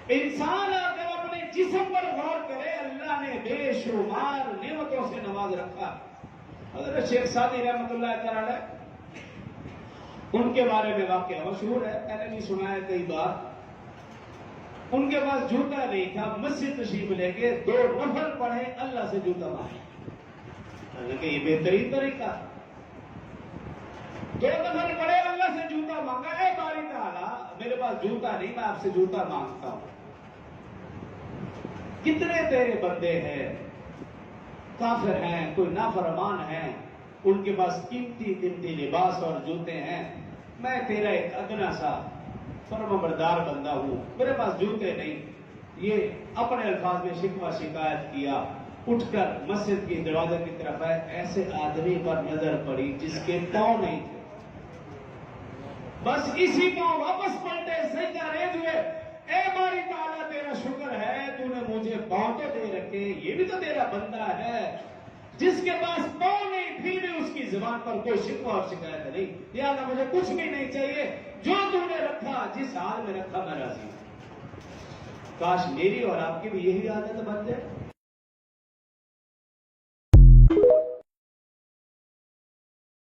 انسان اگر اپنے جسم پر غور کرے، اللہ نے بے شمار نعمتوں سے نواز رکھا. حضرت شیخ سعدی رحمۃ اللہ تعالی ان کے بارے میں واقعہ مشہور ہے، میں نے بھی سنا ہے کئی بار. ان کے پاس جوتا نہیں تھا، مسجد تشریف لے کے 2 نفل پڑھے، اللہ سے جوتا مانگا. کہ یہ بہترین طریقہ. 2 نفل پڑھے، اللہ سے جوتا مانگا. اے باری تعالیٰ میرے پاس جوتا نہیں، میں آپ سے جوتا مانگتا ہوں. کتنے تیرے بندے ہیں، کافر ہیں، کوئی نافرمان ہیں، ان کے پاس قیمتی قیمتی لباس اور جوتے ہیں. میں تیرا ایک ادنا سا فرمانبردار بندہ ہوں، میرے پاس جوتے نہیں. یہ اپنے الفاظ میں شکوہ شکایت کیا. اٹھ کر مسجد کے دروازے کی طرف آئے، ایسے آدمی پر نظر پڑی جس کے پاؤں نہیں تھے. بس اسی پاؤں واپس پلٹے، سجدہ ریز ہوئے. اے باری تعالیٰ تیرا شکر ہے، تو نے مجھے پاؤں تو دے رکھے، یہ بھی تو تیرا بندہ ہے جس کے پاس پاؤں نہیں، پھر بھی اس کی زبان پر کوئی شکوہ اور شکایت نہیں. لہٰذا مجھے کچھ بھی نہیں چاہیے، جو تو نے رکھا، جس حال میں رکھا میں راضی ہوں. کاش میری اور آپ کی بھی یہی عادت بن جائے.